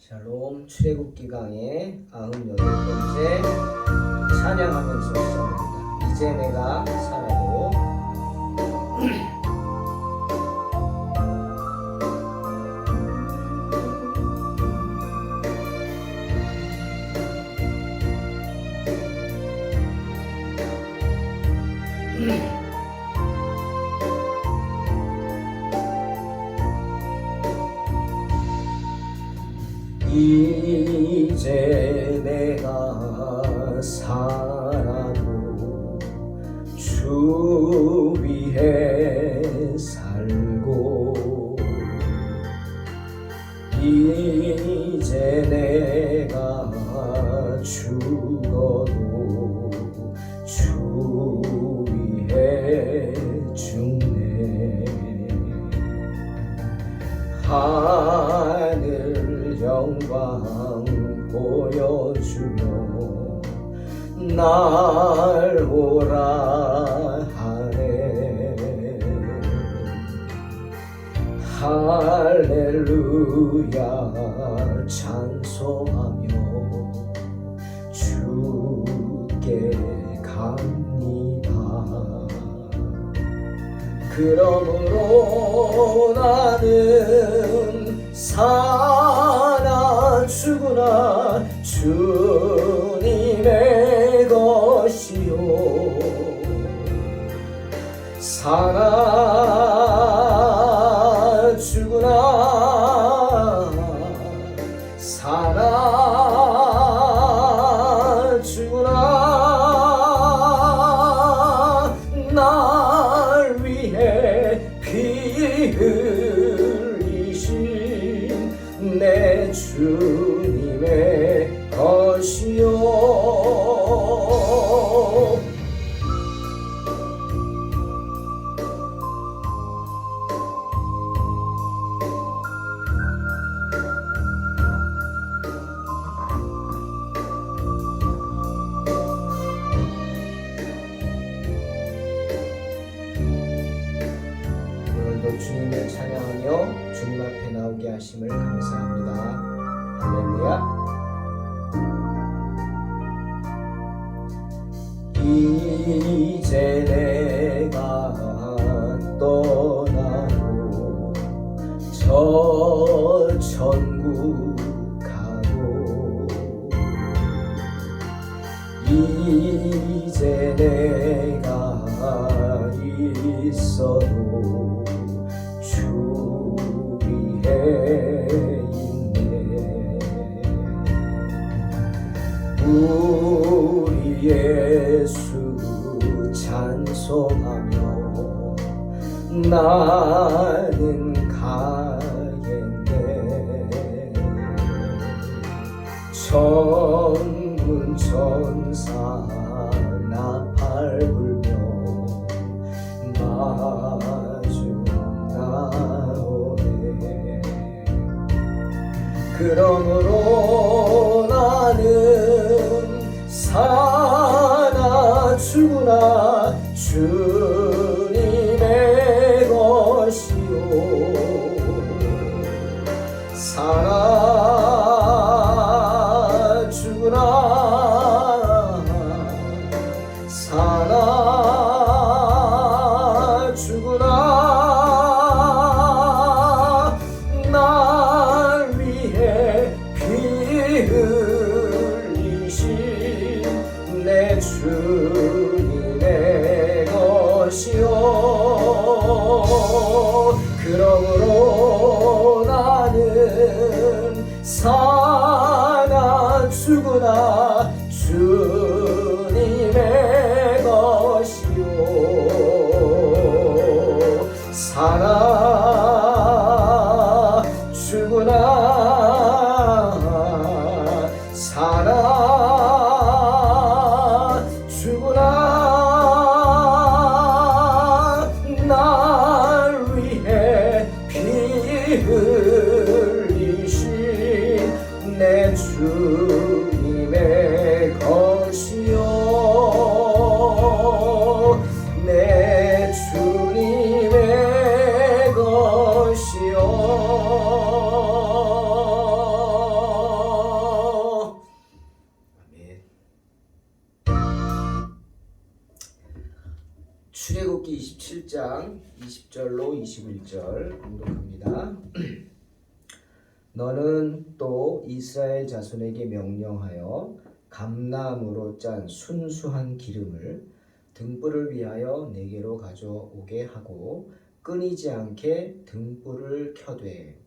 샬롬 출애굽기 강의 98번째 찬양하면서 시작합니다. 이제 내가 살아도 이제 내가 살아도 주 위에 살고 이제 내가 죽어도 주 위에 죽네. 하늘 영광 보여주며 날 오라 하네. 할렐루야 찬송하며 주께 갑니다. 그러므로 나는 사나 죽으나 주님의 것이요. 사나 죽으나 사나 죽으나 날 위해 피 흘리신 내 주님의 것이요. 오늘도 주님을 찬양하며 주님 앞에 나오게 하심을 감사합니다. 할렐루야. 이제 내가 떠나고 저 천국 가고 이제 내가 있어도 주 위에 있네. 우리 예수 찬송하며 나는 가겠네. 천군 천사 나 밟으며 마주 나오네. 그러므로 나는 사나 죽으나 주님의 것이요. 사나 죽으나 사나 죽으나 날 위해 피 흘리신 내 주님의 것이요. 그러므로 나는 사나 죽으나 주님의 것이요. 사나 죽으나 사나 죽으나 날 위해 피 흘리신 내 주님의 것이요. 내 주님의 것 10절로 21절 공독합니다. 너는 또 이스라엘 자손에게 명령하여 감나무로 짠 순수한 기름을 등불을 위하여 내게로 가져오게 하고 끊이지 않게 등불을 켜되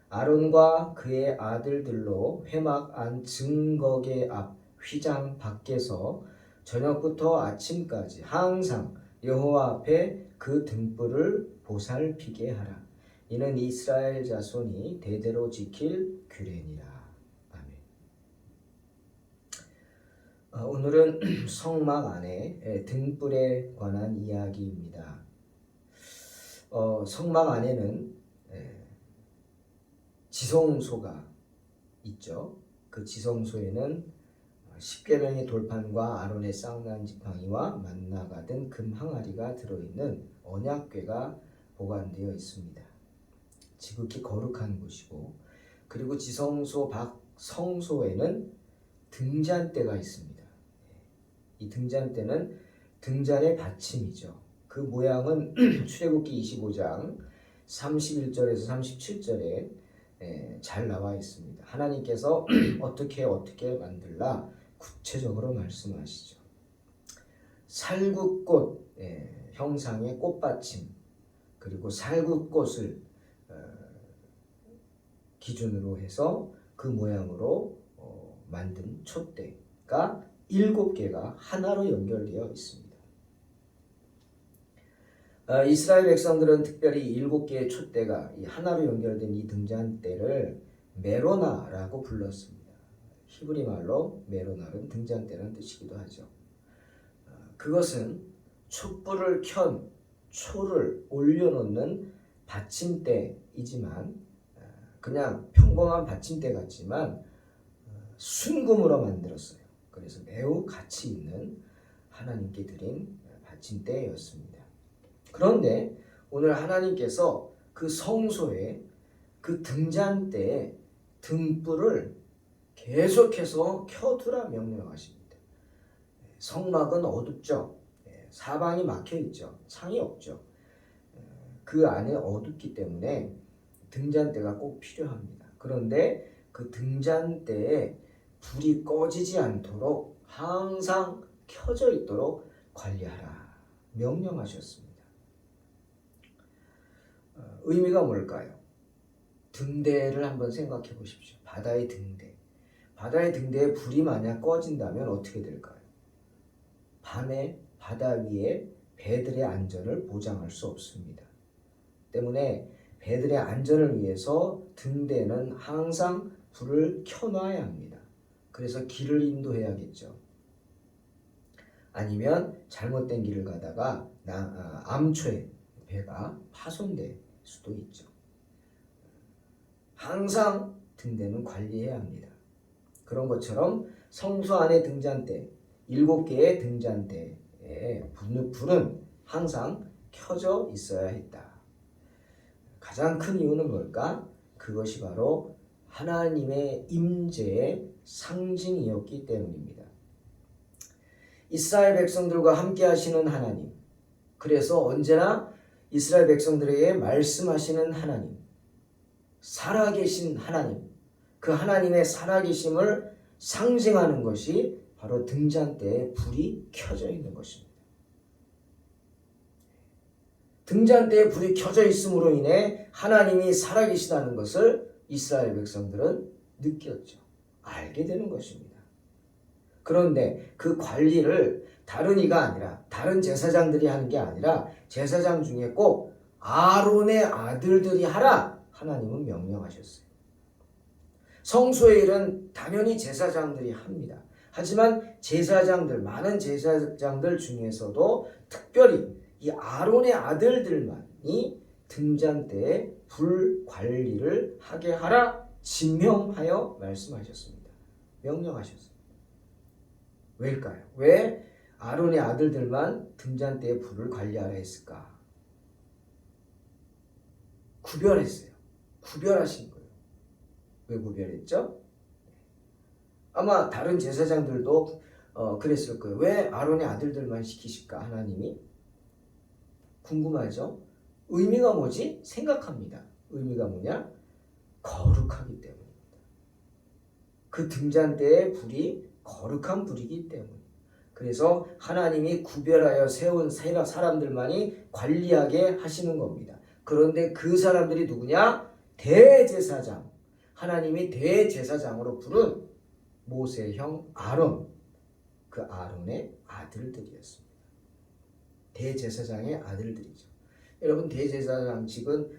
아론과 그의 아들들로 회막 안 증거계 앞 휘장 밖에서 저녁부터 아침까지 항상 여호와 앞에 그 등불을 보살피게 하라. 이는 이스라엘 자손이 대대로 지킬 규례니라. 아멘. 오늘은 성막 안에 등불에 관한 이야기입니다. 성막 안에는 지성소가 있죠. 그 지성소에는 십계명의 돌판과 아론의 쌍난 지팡이와 만나가 든 금 항아리가 들어있는 언약궤가 보관되어 있습니다. 지극히 거룩한 곳이고, 그리고 지성소 밖 성소에는 등잔대가 있습니다. 이 등잔대는 등잔의 받침이죠. 그 모양은 출애굽기 25장 31절에서 37절에 잘 나와 있습니다. 하나님께서 어떻게 만들라 구체적으로 말씀하시죠. 살구꽃 형상의 꽃받침, 그리고 살구꽃을 기준으로 해서 그 모양으로 만든 촛대가 7개가 하나로 연결되어 있습니다. 이스라엘 백성들은 특별히 7개의 촛대가 이 하나로 연결된 이 등잔대를 메로나라고 불렀습니다. 히브리 말로 메로나는 등잔대라는 뜻이기도 하죠. 그것은 촛불을 켠 초를 올려놓는 받침대이지만 그냥 평범한 받침대 같지만 순금으로 만들었어요. 그래서 매우 가치 있는 하나님께 드린 받침대였습니다. 그런데 오늘 하나님께서 그 성소에 그 등잔대에 등불을 계속해서 켜두라 명령하십니다. 성막은 어둡죠. 사방이 막혀 있죠. 창이 없죠. 그 안에 어둡기 때문에 등잔대가 꼭 필요합니다. 그런데 그 등잔대에 불이 꺼지지 않도록 항상 켜져 있도록 관리하라 명령하셨습니다. 의미가 뭘까요? 등대를 한번 생각해 보십시오. 바다의 등대. 바다의 등대에 불이 만약 꺼진다면 어떻게 될까요? 밤에 바다 위에 배들의 안전을 보장할 수 없습니다. 때문에 배들의 안전을 위해서 등대는 항상 불을 켜놔야 합니다. 그래서 길을 인도해야겠죠. 아니면 잘못된 길을 가다가 암초에 배가 파손될 수도 있죠. 항상 등대는 관리해야 합니다. 그런 것처럼 성소 안의 등잔대, 7개의 등잔대에 불은 항상 켜져 있어야 했다. 가장 큰 이유는 뭘까? 그것이 바로 하나님의 임재의 상징이었기 때문입니다. 이스라엘 백성들과 함께 하시는 하나님, 그래서 언제나 이스라엘 백성들에게 말씀하시는 하나님, 살아계신 하나님, 그 하나님의 살아계심을 상징하는 것이 바로 등잔대에 불이 켜져 있는 것입니다. 등잔대에 불이 켜져 있음으로 인해 하나님이 살아계시다는 것을 이스라엘 백성들은 느꼈죠. 알게 되는 것입니다. 그런데 그 관리를 다른 이가 아니라 다른 제사장들이 하는 게 아니라 제사장 중에 꼭 아론의 아들들이 하라 하나님은 명령하셨어요. 성소의 일은 당연히 제사장들이 합니다. 하지만 많은 제사장들 중에서도 특별히 이 아론의 아들들만이 등잔대에 불 관리를 하게 하라 지명하여 말씀하셨습니다. 명령하셨습니다. 왜일까요? 왜 아론의 아들들만 등잔대에 불을 관리하라 했을까? 구별했어요. 구별하신 거예요. 왜 구별했죠? 아마 다른 제사장들도 그랬을 거예요. 왜 아론의 아들들만 시키실까? 하나님이 궁금하죠? 의미가 뭐지? 생각합니다. 의미가 뭐냐? 거룩하기 때문입니다. 그 등잔대의 불이 거룩한 불이기 때문에. 그래서 하나님이 구별하여 세운 사람들만이 관리하게 하시는 겁니다. 그런데 그 사람들이 누구냐? 대제사장. 하나님이 대제사장으로 부른 모세 형 아론. 그 아론의 아들들이었습니다. 대제사장의 아들들이죠. 여러분 대제사장직은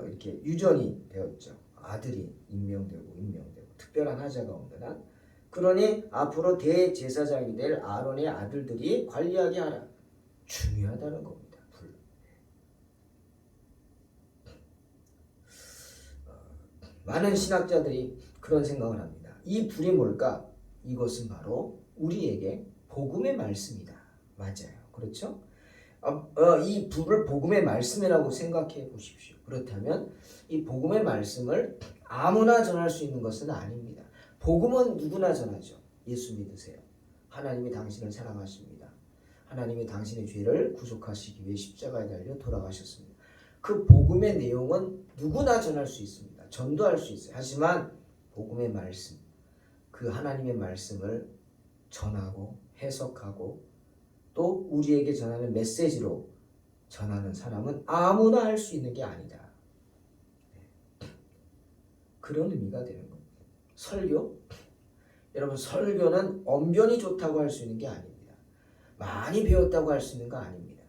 이렇게 유전이 되었죠. 아들이 임명되고 특별한 하자가 없는 한. 그러니 앞으로 대제사장이 될 아론의 아들들이 관리하게 하라. 중요하다는 겁니다. 불. 많은 신학자들이 그런 생각을 합니다. 이 불이 뭘까? 이것은 바로 우리에게 복음의 말씀이다. 맞아요. 그렇죠? 이 불을 복음의 말씀이라고 생각해 보십시오. 그렇다면 이 복음의 말씀을 아무나 전할 수 있는 것은 아닙니다. 복음은 누구나 전하죠. 예수 믿으세요. 하나님이 당신을 사랑하십니다. 하나님이 당신의 죄를 구속하시기 위해 십자가에 달려 돌아가셨습니다. 그 복음의 내용은 누구나 전할 수 있습니다. 전도할 수 있어요. 하지만 복음의 말씀, 그 하나님의 말씀을 전하고 해석하고 또 우리에게 전하는 메시지로 전하는 사람은 아무나 할 수 있는 게 아니다. 그런 의미가 되는 겁니다. 설교? 여러분 설교는 언변이 좋다고 할 수 있는 게 아닙니다. 많이 배웠다고 할 수 있는 거 아닙니다.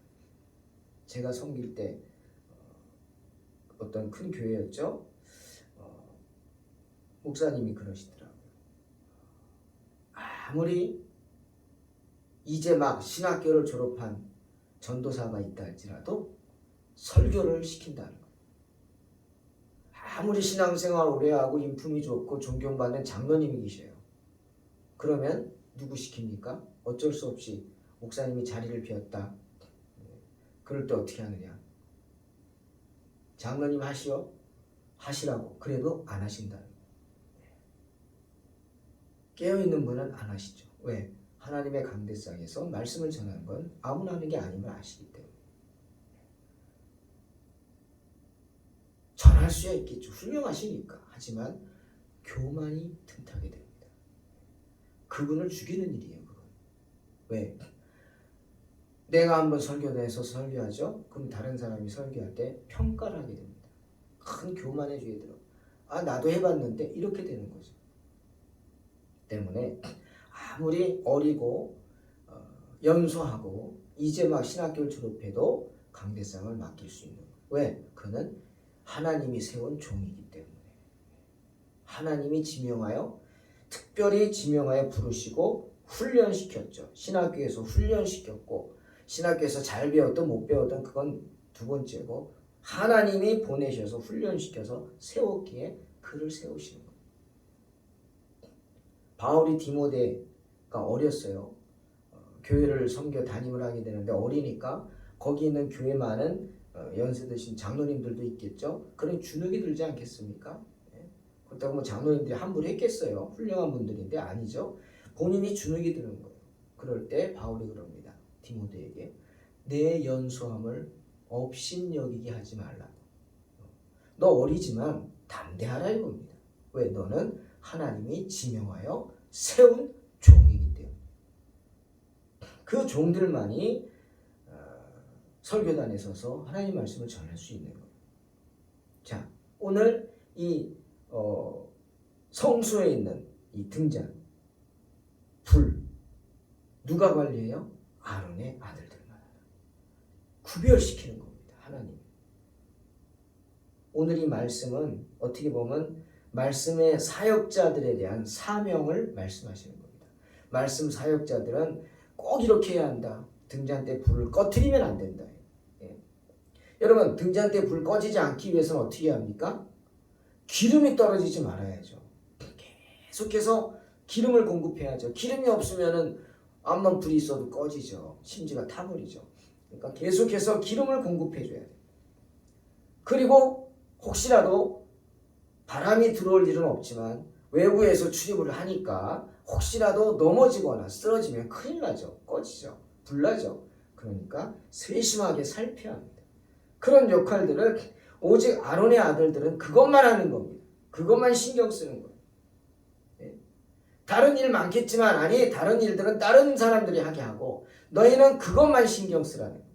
제가 섬길 때 어떤 큰 교회였죠. 목사님이 그러시더라고요. 아무리 이제 막 신학교를 졸업한 전도사가 있다 할지라도 설교를 시킨다는 거예요. 아무리 신앙생활 오래 하고 인품이 좋고 존경받는 장로님이 계셔요. 그러면 누구 시킵니까? 어쩔 수 없이 목사님이 자리를 비웠다. 그럴 때 어떻게 하느냐? 장로님 하시라고. 그래도 안 하신다는 거예요. 깨어있는 분은 안 하시죠. 왜? 하나님의 강대상에서 말씀을 전하는 건 아무나 하는 게 아님을 아시기 때문에. 전할 수야 있겠죠. 훌륭하시니까. 하지만 교만이 틈타게 됩니다. 그분을 죽이는 일이에요. 그건. 왜? 내가 한번 설교대에서 설교하죠. 그럼 다른 사람이 설교할 때 평가를 하게 됩니다. 큰 교만의 죄에 들어. 나도 해봤는데 이렇게 되는 거죠. 때문에 아무리 어리고 연소하고 이제 막 신학교를 졸업해도 강대상을 맡길 수 있는 거예요. 왜? 그는 하나님이 세운 종이기 때문에. 하나님이 특별히 지명하여 부르시고 훈련시켰죠. 신학교에서 훈련시켰고 신학교에서 잘 배웠든 못 배웠든 그건 두 번째고 하나님이 보내셔서 훈련시켜서 세웠기에 그를 세우시는 거예요. 바울이 디모데가 어렸어요. 교회를 섬겨 담임을 하게 되는데 어리니까 거기 있는 교회 많은 연세 드신 장로님들도 있겠죠. 그런 주눅이 들지 않겠습니까? 그렇다고 뭐 장로님들이 함부로 했겠어요. 훌륭한 분들인데 아니죠. 본인이 주눅이 드는 거예요. 그럴 때 바울이 그럽니다. 디모데에게 내 연소함을 업신여기게 하지 말라고. 너 어리지만 담대하라 이겁니다. 왜? 너는 하나님이 지명하여 세운 종이기 때문에. 그 종들만이 설교단에 서서 하나님 말씀을 전할 수 있는 거예요. 자, 오늘 이 성소에 있는 이 등잔, 불 누가 관리해요? 아론의 아들들만 구별시키는 겁니다. 하나님. 오늘 이 말씀은 어떻게 보면 말씀의 사역자들에 대한 사명을 말씀하시는 겁니다. 말씀 사역자들은 꼭 이렇게 해야 한다. 등잔대 불을 꺼트리면 안 된다. 예. 여러분 등잔대 불 꺼지지 않기 위해서는 어떻게 해야 합니까? 기름이 떨어지지 말아야죠. 계속해서 기름을 공급해야죠. 기름이 없으면은 암만 불이 있어도 꺼지죠. 심지가 타버리죠. 그러니까 계속해서 기름을 공급해줘야 돼요. 그리고 혹시라도 바람이 들어올 일은 없지만 외부에서 출입을 하니까 혹시라도 넘어지거나 쓰러지면 큰일 나죠. 꺼지죠. 불나죠. 그러니까 세심하게 살펴야 합니다. 그런 역할들을 오직 아론의 아들들은 그것만 하는 겁니다. 그것만 신경 쓰는 거예요. 예? 다른 일 많겠지만 아니 다른 일들은 다른 사람들이 하게 하고 너희는 그것만 신경 쓰라는 거예요.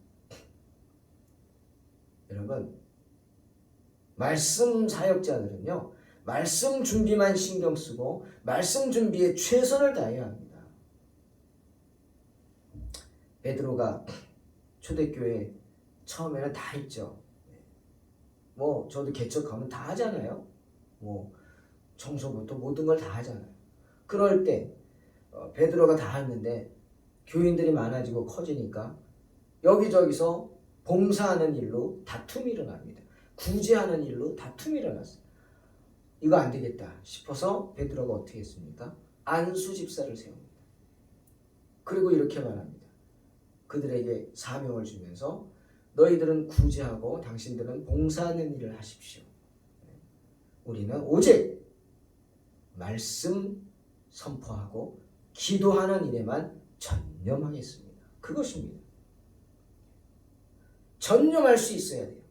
여러분 말씀 사역자들은요. 말씀 준비만 신경 쓰고 말씀 준비에 최선을 다해야 합니다. 베드로가 초대교회 처음에는 다 했죠. 뭐 저도 개척하면 다 하잖아요. 뭐 청소부터 모든 걸 다 하잖아요. 그럴 때 베드로가 다 했는데 교인들이 많아지고 커지니까 여기저기서 봉사하는 일로 다툼이 일어납니다. 구제하는 일로 다툼이 일어났어요. 이거 안 되겠다 싶어서 베드로가 어떻게 했습니까? 안수 집사를 세웁니다. 그리고 이렇게 말합니다. 그들에게 사명을 주면서 너희들은 구제하고 당신들은 봉사하는 일을 하십시오. 우리는 오직 말씀 선포하고 기도하는 일에만 전념하겠습니다. 그것입니다. 전념할 수 있어야 돼요.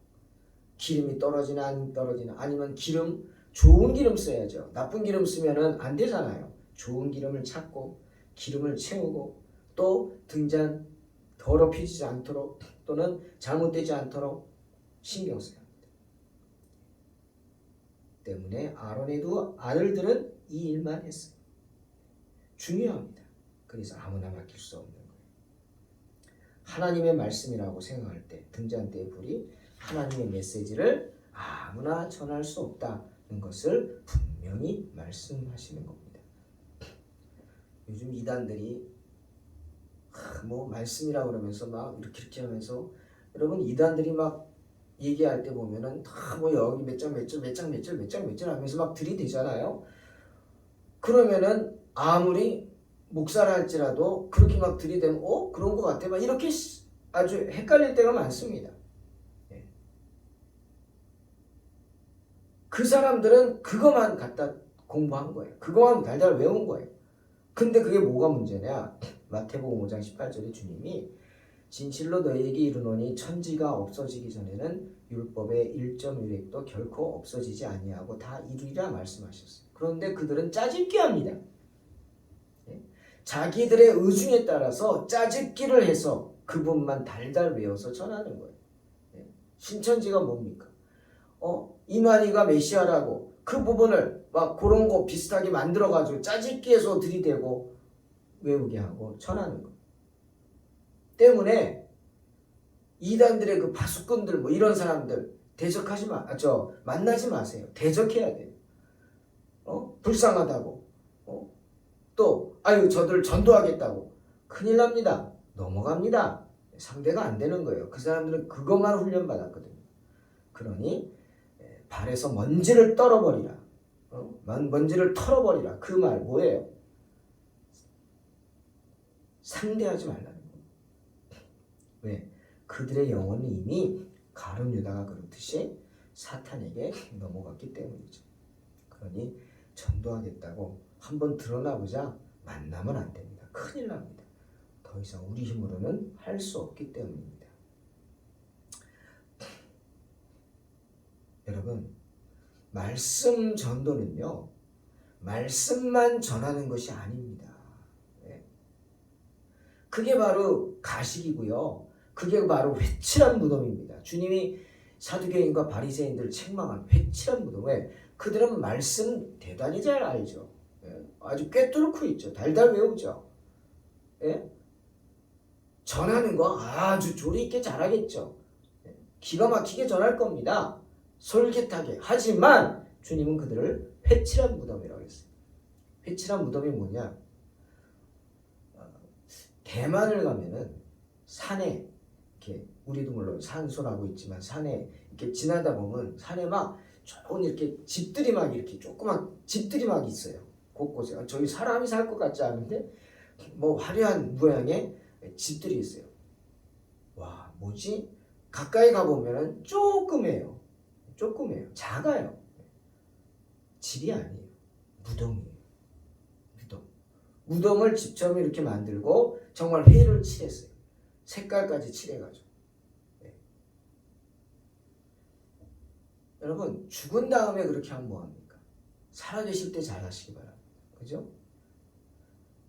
기름이 떨어지나 안 떨어지나 아니면 기름 좋은 기름 써야죠. 나쁜 기름 쓰면은 안 되잖아요. 좋은 기름을 찾고 기름을 채우고 또 등잔 더럽히지 않도록 또는 잘못되지 않도록 신경 써야 합니다. 때문에 아론의 두 아들들은 이 일만 했어요. 중요합니다. 그래서 아무나 맡길 수 없는 거예요. 하나님의 말씀이라고 생각할 때 등잔대의 불이 하나님의 메시지를 아무나 전할 수 없다는 것을 분명히 말씀하시는 겁니다. 요즘 이단들이 뭐 말씀이라고 그러면서 막 이렇게 하면서 여러분 이단들이 막 얘기할 때 보면은 다 뭐 여기 몇 장 하면서 막 들이대잖아요. 그러면은 아무리 목사라 할지라도 그렇게 막 들이대면 그런 것 같아 막 이렇게 아주 헷갈릴 때가 많습니다. 그 사람들은 그것만 갖다 공부한 거예요. 그것만 달달 외운 거예요. 근데 그게 뭐가 문제냐? 마태복음 5장 18절에 주님이 진실로 너희에게 이르노니 천지가 없어지기 전에는 율법의 1.1획도 결코 없어지지 아니하고 다 이루리라 말씀하셨어요. 그런데 그들은 짜집기 합니다. 자기들의 의중에 따라서 짜집기를 해서 그분만 달달 외워서 전하는 거예요. 신천지가 뭡니까? 이만희가 메시아라고 그 부분을 막 그런 거 비슷하게 만들어가지고 짜집기해서 들이대고 외우게 하고 전하는 거. 때문에 이단들의 그 파수꾼들 뭐 이런 사람들 만나지 마세요. 대적해야 돼요. 불쌍하다고. 또 저들 전도하겠다고. 큰일 납니다. 넘어갑니다. 상대가 안 되는 거예요. 그 사람들은 그것만 훈련받았거든요. 그러니 발에서 먼지를 떨어버리라. 먼지를 털어버리라. 그 말 뭐예요? 상대하지 말라는 거예요. 왜? 그들의 영혼은 이미 가룟 유다가 그렇듯이 사탄에게 넘어갔기 때문이죠. 그러니 전도하겠다고 한번 드러나보자 만나면 안 됩니다. 큰일 납니다. 더 이상 우리 힘으로는 할 수 없기 때문입니다. 여러분, 말씀 전도는요, 말씀만 전하는 것이 아닙니다. 그게 바로 가식이고요. 그게 바로 회칠한 무덤입니다. 주님이 사두개인과 바리새인들을 책망한 회칠한 무덤에 그들은 말씀 대단히 잘 알죠. 아주 꿰뚫고 있죠. 달달 외우죠. 전하는 거 아주 조리 있게 잘하겠죠. 기가 막히게 전할 겁니다. 솔깃하게. 하지만 주님은 그들을 회칠한 무덤이라고 했어요. 회칠한 무덤이 뭐냐? 대만을 가면은 산에 이렇게 우리도 물론 산소나고 있지만 산에 이렇게 지나다 보면 산에 막 좋은 이렇게 집들이 막 이렇게 조그만 집들이 막 있어요. 곳곳에. 저기 사람이 살 것 같지 않은데 뭐 화려한 모양의 집들이 있어요. 와, 뭐지? 가까이 가보면은 조그매요. 작아요. 집이 아니에요. 무덤이에요. 무덤을 집처럼 이렇게 만들고 정말 회를 칠했어요. 색깔까지 칠해가지고. 여러분 죽은 다음에 그렇게 하면 뭐합니까? 살아계실 때 잘하시기 바랍니다. 그죠?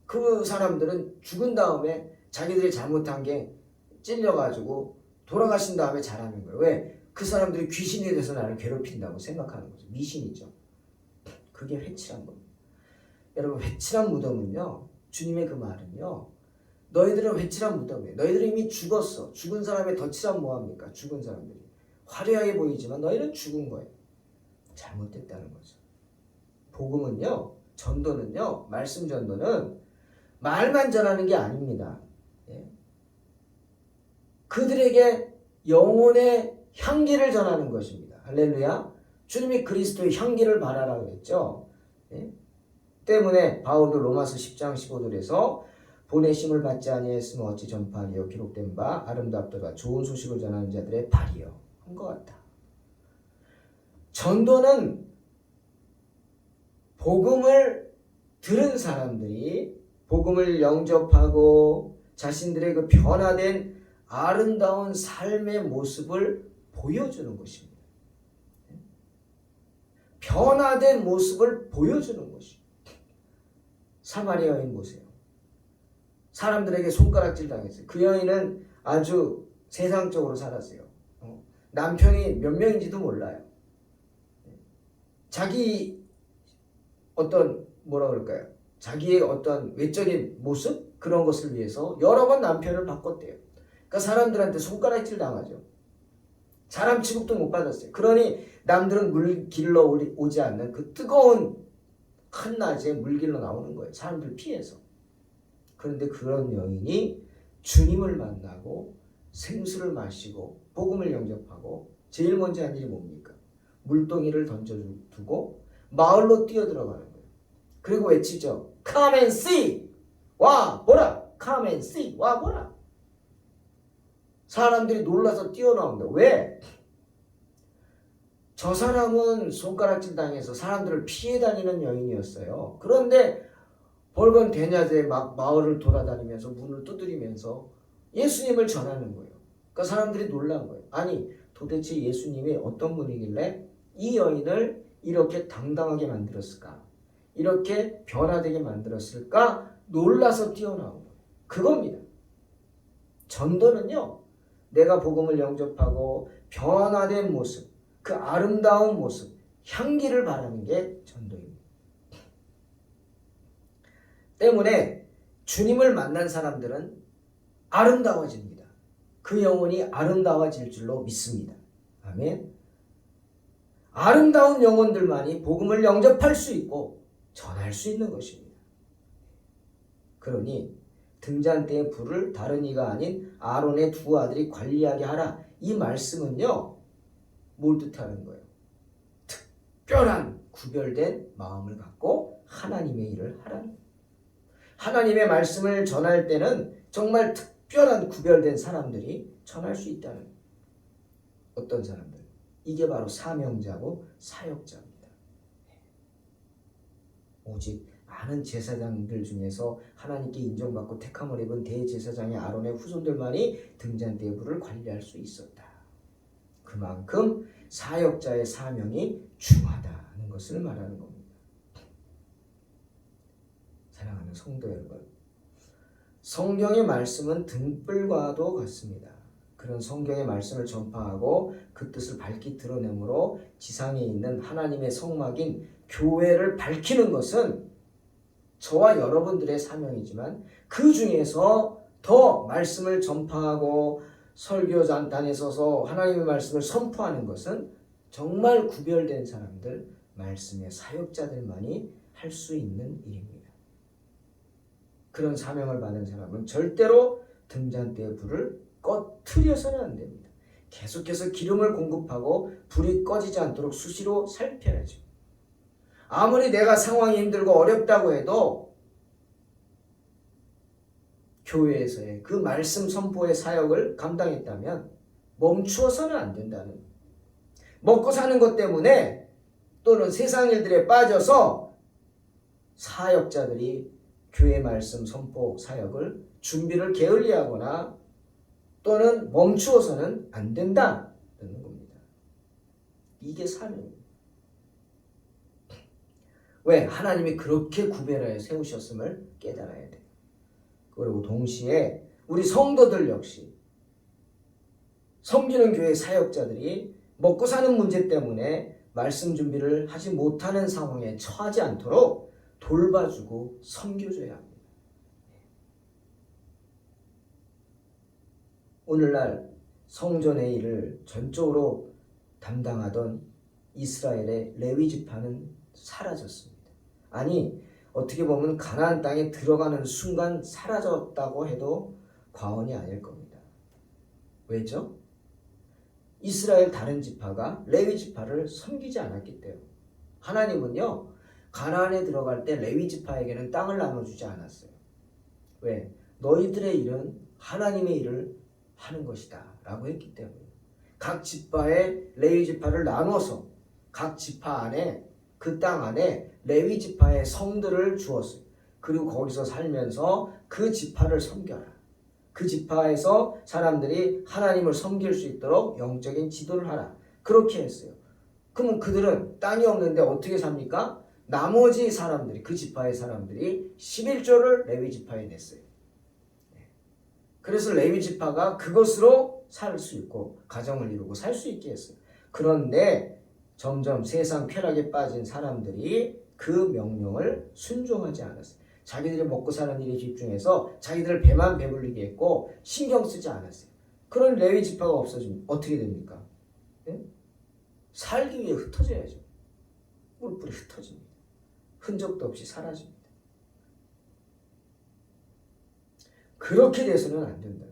그 사람들은 죽은 다음에 자기들이 잘못한 게 찔려가지고 돌아가신 다음에 잘하는 거예요. 왜? 그 사람들이 귀신이 돼서 나를 괴롭힌다고 생각하는 거죠. 미신이죠. 그게 회칠한 겁니다. 여러분 회칠한 무덤은요. 주님의 그 말은요. 너희들은 회칠한 무덤이에요. 너희들은 이미 죽었어. 죽은 사람의 덫이란 뭐합니까? 죽은 사람들이. 화려하게 보이지만 너희는 죽은 거예요. 잘못됐다는 거죠. 복음은요. 전도는요. 말씀 전도는 말만 전하는 게 아닙니다. 예. 그들에게 영혼의 향기를 전하는 것입니다. 할렐루야. 주님이 그리스도의 향기를 바라라 그랬죠. 예? 때문에 바울도 로마서 10장 15절에서 보내심을 받지 아니했으면 어찌 전파하리요 기록된 바 아름답도다 좋은 소식을 전하는 자들의 발이요 한 것 같다. 전도는 복음을 들은 사람들이 복음을 영접하고 자신들의 그 변화된 아름다운 삶의 모습을 보여주는 것입니다. 변화된 모습을 보여주는 것입니다. 사마리아 여인 보세요. 사람들에게 손가락질 당했어요. 그 여인은 아주 세상적으로 살았어요. 남편이 몇 명인지도 몰라요. 자기 어떤 뭐라 그럴까요? 자기의 어떤 외적인 모습 그런 것을 위해서 여러 번 남편을 바꿨대요. 그러니까 사람들한테 손가락질 당하죠. 사람 취급도 못 받았어요. 그러니 남들은 물 길러 오지 않는 그 뜨거운 한낮에 물 길러 나오는 거예요. 사람들 피해서. 그런데 그런 여인이 주님을 만나고 생수를 마시고 복음을 영접하고 제일 먼저 한 일이 뭡니까? 물동이를 던져두고 마을로 뛰어들어가는 거예요. 그리고 외치죠. Come and see! 와 보라! Come and see! 와 보라! 사람들이 놀라서 뛰어나온다. 왜? 저 사람은 손가락질 당해서 사람들을 피해 다니는 여인이었어요. 그런데 벌건 대낮에 막 마을을 돌아다니면서 문을 두드리면서 예수님을 전하는 거예요. 그러니까 사람들이 놀란 거예요. 아니 도대체 예수님이 어떤 분이길래 이 여인을 이렇게 당당하게 만들었을까? 이렇게 변화되게 만들었을까? 놀라서 뛰어나온 거예요. 그겁니다. 전도는요. 내가 복음을 영접하고 변화된 모습, 그 아름다운 모습, 향기를 바라는 게 전도입니다. 때문에 주님을 만난 사람들은 아름다워집니다. 그 영혼이 아름다워질 줄로 믿습니다. 아멘. 아름다운 영혼들만이 복음을 영접할 수 있고 전할 수 있는 것입니다. 그러니 등잔대의 불을 다른 이가 아닌 아론의 두 아들이 관리하게 하라. 이 말씀은요. 뭘 뜻하는 거예요? 특별한 구별된 마음을 갖고 하나님의 일을 하라는 거예요. 하나님의 말씀을 전할 때는 정말 특별한 구별된 사람들이 전할 수 있다는 거예요. 어떤 사람들? 이게 바로 사명자고 사역자입니다. 오직 많은 제사장들 중에서 하나님께 인정받고 택함을 입은 대제사장의 아론의 후손들만이 등잔대의 불을 관리할 수 있었다. 그만큼 사역자의 사명이 중하다는 것을 말하는 겁니다. 사랑하는 성도 여러분, 성경의 말씀은 등불과도 같습니다. 그런 성경의 말씀을 전파하고 그 뜻을 밝히 드러내므로 지상에 있는 하나님의 성막인 교회를 밝히는 것은 저와 여러분들의 사명이지만 그 중에서 더 말씀을 전파하고 설교단에 서서 하나님의 말씀을 선포하는 것은 정말 구별된 사람들, 말씀의 사역자들만이 할 수 있는 일입니다. 그런 사명을 받은 사람은 절대로 등잔대의 불을 꺼트려서는 안 됩니다. 계속해서 기름을 공급하고 불이 꺼지지 않도록 수시로 살펴야죠. 아무리 내가 상황이 힘들고 어렵다고 해도 교회에서의 그 말씀 선포의 사역을 감당했다면 멈추어서는 안 된다는 거예요. 먹고 사는 것 때문에 또는 세상 일들에 빠져서 사역자들이 교회 말씀 선포 사역을 준비를 게을리하거나 또는 멈추어서는 안 된다는 겁니다. 이게 사명입니다. 왜? 하나님이 그렇게 구별하여 세우셨음을 깨달아야 돼요. 그리고 동시에 우리 성도들 역시 섬기는 교회 사역자들이 먹고 사는 문제 때문에 말씀 준비를 하지 못하는 상황에 처하지 않도록 돌봐주고 섬겨줘야 합니다. 오늘날 성전의 일을 전적으로 담당하던 이스라엘의 레위 지파는 사라졌습니다. 아니, 어떻게 보면 가나안 땅에 들어가는 순간 사라졌다고 해도 과언이 아닐 겁니다. 왜죠? 이스라엘 다른 지파가 레위 지파를 섬기지 않았기 때문에. 하나님은요, 가나안에 들어갈 때 레위 지파에게는 땅을 나눠주지 않았어요. 왜? 너희들의 일은 하나님의 일을 하는 것이다 라고 했기 때문에. 각 지파의 레위 지파를 나눠서 각 지파 안에, 그 땅 안에 레위 지파의 성들을 주었어요. 그리고 거기서 살면서 그 지파를 섬겨라. 그 지파에서 사람들이 하나님을 섬길 수 있도록 영적인 지도를 하라. 그렇게 했어요. 그럼 그들은 땅이 없는데 어떻게 삽니까? 나머지 사람들이, 그 지파의 사람들이 11조를 레위 지파에 냈어요. 그래서 레위 지파가 그것으로 살 수 있고 가정을 이루고 살 수 있게 했어요. 그런데 점점 세상 쾌락에 빠진 사람들이 그 명령을 순종하지 않았어요. 자기들이 먹고 사는 일에 집중해서 자기들 배만 배불리게 했고 신경 쓰지 않았어요. 그런 레위 지파가 없어지면 어떻게 됩니까? 네? 살기 위해 흩어져야죠. 뿔뿔이 흩어집니다. 흔적도 없이 사라집니다. 그렇게 돼서는 안 된다.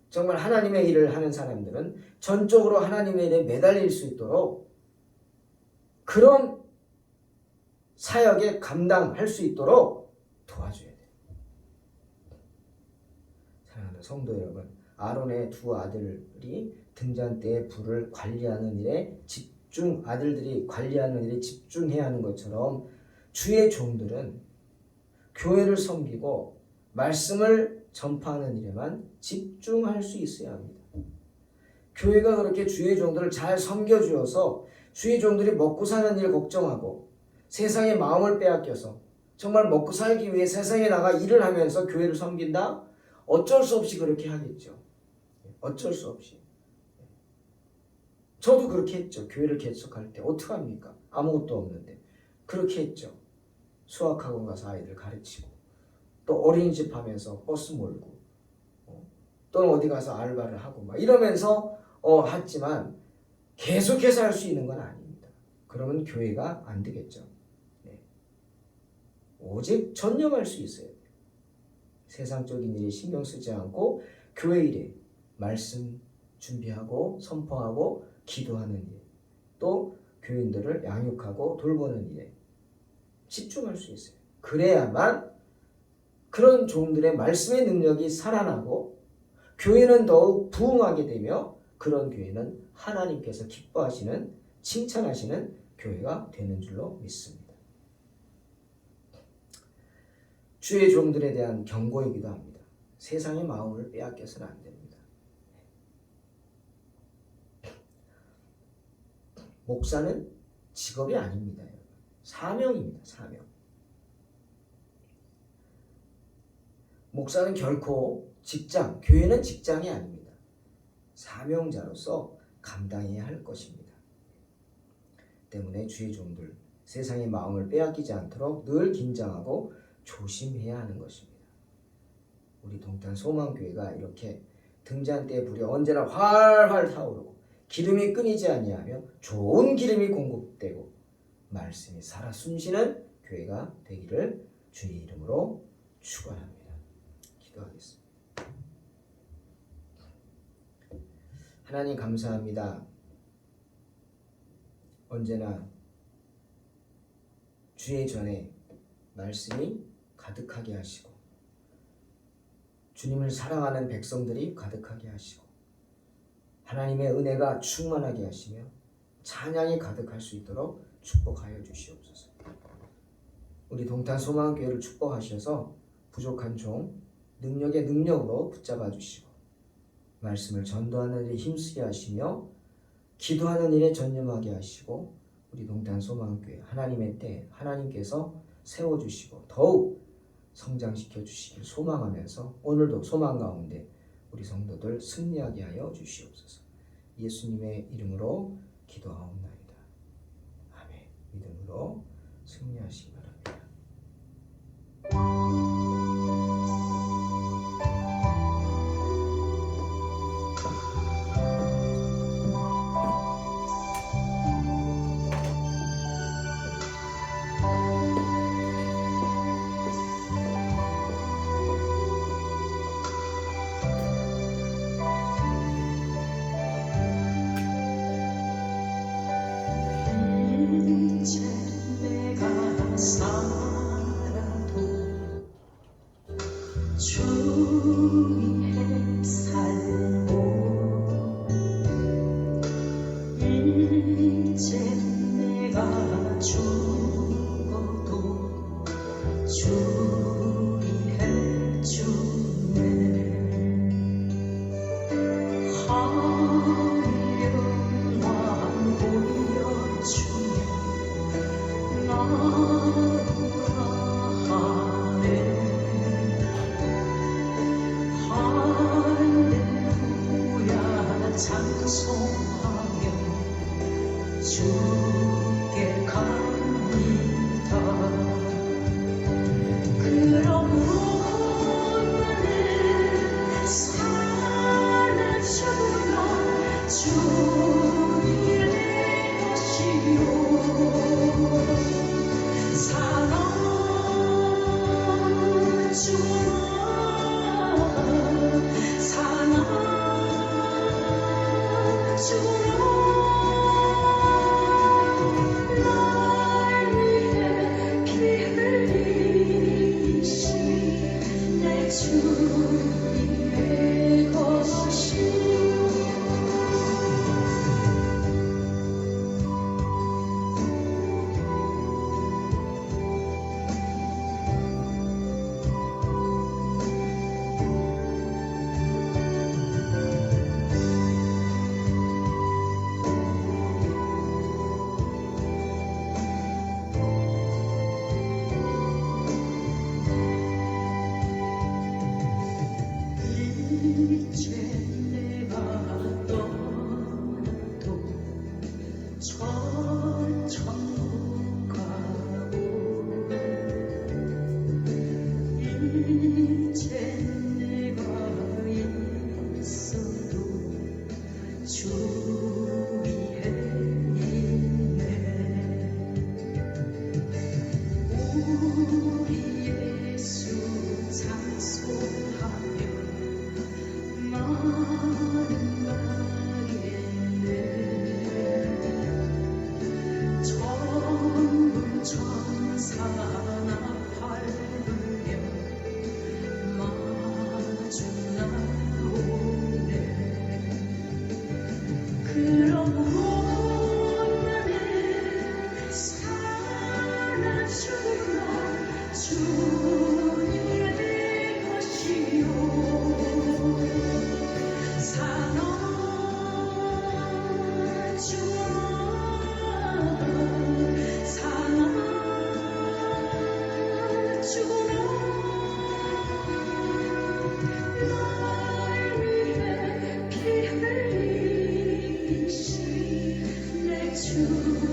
정말 하나님의 일을 하는 사람들은 전적으로 하나님의 일에 매달릴 수 있도록 그런 사역에 감당할 수 있도록 도와줘야 돼요. 사랑하는 성도 여러분, 아론의 두 아들이 등잔 때의 불을 관리하는 일에 아들들이 관리하는 일에 집중해야 하는 것처럼 주의 종들은 교회를 섬기고 말씀을 전파하는 일에만 집중할 수 있어야 합니다. 교회가 그렇게 주의 종들을 잘 섬겨주어서 주의 종들이 먹고 사는 일 걱정하고 세상의 마음을 빼앗겨서 정말 먹고 살기 위해 세상에 나가 일을 하면서 교회를 섬긴다? 어쩔 수 없이 그렇게 하겠죠. 어쩔 수 없이. 저도 그렇게 했죠. 교회를 개척할 때 어떡합니까? 아무것도 없는데 그렇게 했죠. 수학학원 가서 아이들 가르치고 또 어린이집 하면서 버스 몰고 또는 어디 가서 알바를 하고 막 이러면서 했지만 계속해서 할 수 있는 건 아닙니다. 그러면 교회가 안 되겠죠. 네. 오직 전념할 수 있어야 돼요. 세상적인 일에 신경 쓰지 않고 교회 일에 말씀 준비하고 선포하고 기도하는 일, 또 교인들을 양육하고 돌보는 일에 집중할 수 있어요. 그래야만 그런 종들의 말씀의 능력이 살아나고 교회는 더욱 부흥하게 되며 그런 교회는 하나님께서 기뻐하시는, 칭찬하시는 교회가 되는 줄로 믿습니다. 주의 종들에 대한 경고이기도 합니다. 세상의 마음을 빼앗겨서는 안 됩니다. 목사는 직업이 아닙니다. 사명입니다. 사명. 목사는 결코 직장, 교회는 직장이 아닙니다. 사명자로서 감당해야 할 것입니다. 때문에 주의 종들, 세상의 마음을 빼앗기지 않도록 늘 긴장하고 조심해야 하는 것입니다. 우리 동탄 소망교회가 이렇게 등잔대의 불이 언제나 활활 타오르고 기름이 끊이지 아니하며 좋은 기름이 공급되고 말씀이 살아 숨쉬는 교회가 되기를 주의 이름으로 축원합니다. 기도하겠습니다. 하나님 감사합니다. 언제나 주의 전에 말씀이 가득하게 하시고 주님을 사랑하는 백성들이 가득하게 하시고 하나님의 은혜가 충만하게 하시며 찬양이 가득할 수 있도록 축복하여 주시옵소서. 우리 동탄 소망교회를 축복하셔서 부족한 종 능력의 능력으로 붙잡아 주시고 말씀을 전도하는 데 힘쓰게 하시며 기도하는 일에 전념하게 하시고 우리 동탄 소망교회 하나님의 때 하나님께서 세워주시고 더욱 성장시켜 주시길 소망하면서 오늘도 소망 가운데 우리 성도들 승리하게 하여 주시옵소서. 예수님의 이름으로 기도하옵나이다. 아멘. 믿음으로 승리하시기 바랍니다. 주